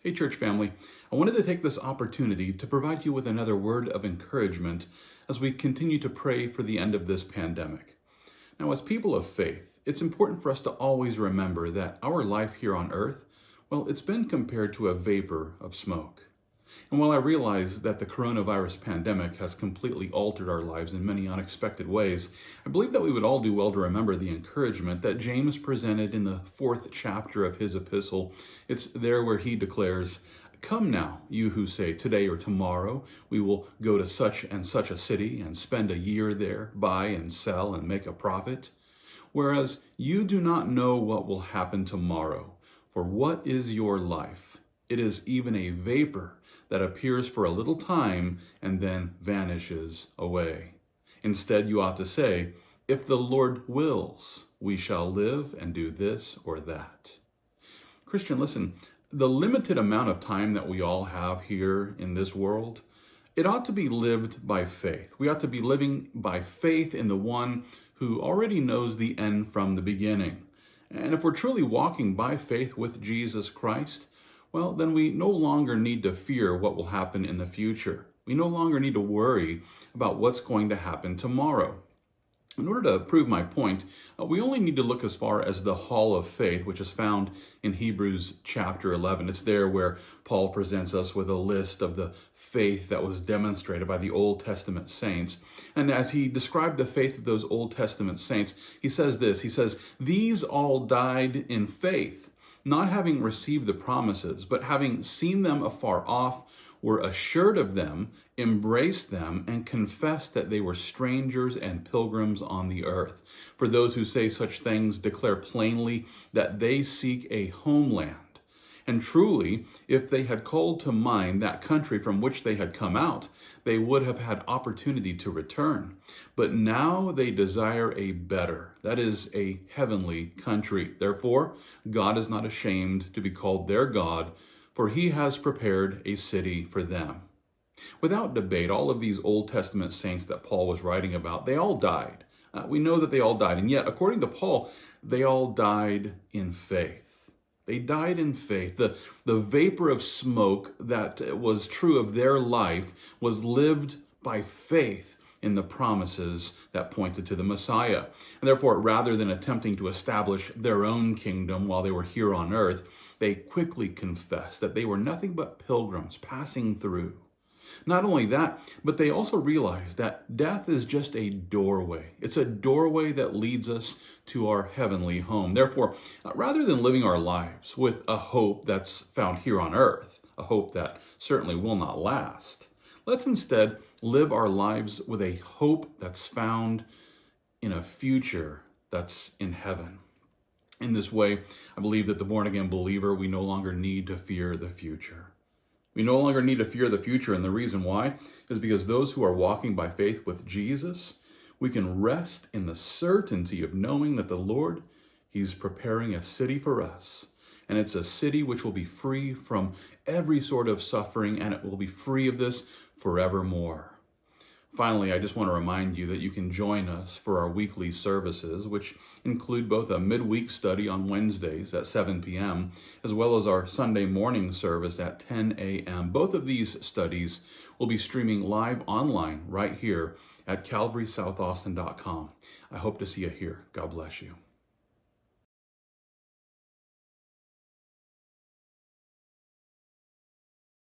Hey, church family. I wanted to take this opportunity to provide you with another word of encouragement as we continue to pray for the end of this pandemic. Now, as people of faith, it's important for us to always remember that our life here on earth, well, it's been compared to a vapor of smoke. And while I realize that the coronavirus pandemic has completely altered our lives in many unexpected ways, I believe that we would all do well to remember the encouragement that James presented in the 4th chapter of his epistle. It's there where he declares, "Come now, you who say today or tomorrow we will go to such and such a city and spend a year there, buy and sell and make a profit. Whereas you do not know what will happen tomorrow. For what is your life? It is even a vapor that appears for a little time and then vanishes away. Instead, you ought to say, if the Lord wills, we shall live and do this or that." Christian, listen, the limited amount of time that we all have here in this world, it ought to be lived by faith. We ought to be living by faith in the one who already knows the end from the beginning. And if we're truly walking by faith with Jesus Christ, well, then we no longer need to fear what will happen in the future. We no longer need to worry about what's going to happen tomorrow. In order to prove my point, we only need to look as far as the hall of faith, which is found in Hebrews chapter 11. It's there where Paul presents us with a list of the faith that was demonstrated by the Old Testament saints. And as he described the faith of those Old Testament saints, he says this, he says, "These all died in faith, not having received the promises, but having seen them afar off, were assured of them, embraced them, and confessed that they were strangers and pilgrims on the earth. For those who say such things declare plainly that they seek a homeland. And truly, if they had called to mind that country from which they had come out, they would have had opportunity to return. But now they desire a better, that is, a heavenly country. Therefore, God is not ashamed to be called their God, for he has prepared a city for them." Without debate, all of these Old Testament saints that Paul was writing about, they all died. We know that they all died, and yet, according to Paul, they all died in faith. They died in faith. The vapor of smoke that was true of their life was lived by faith in the promises that pointed to the Messiah. And therefore, rather than attempting to establish their own kingdom while they were here on earth, they quickly confessed that they were nothing but pilgrims passing through. Not only that, but they also realized that death is just a doorway. It's a doorway that leads us to our heavenly home. Therefore, rather than living our lives with a hope that's found here on earth, a hope that certainly will not last, let's instead live our lives with a hope that's found in a future that's in heaven. In this way, I believe that the born-again believer, we no longer need to fear the future. We no longer need to fear the future, and the reason why is because those who are walking by faith with Jesus, we can rest in the certainty of knowing that the Lord, he's preparing a city for us. And it's a city which will be free from every sort of suffering, and it will be free of this forevermore. Finally, I just want to remind you that you can join us for our weekly services, which include both a midweek study on Wednesdays at 7 p.m., as well as our Sunday morning service at 10 a.m. Both of these studies will be streaming live online right here at calvarysouthaustin.com. I hope to see you here. God bless you.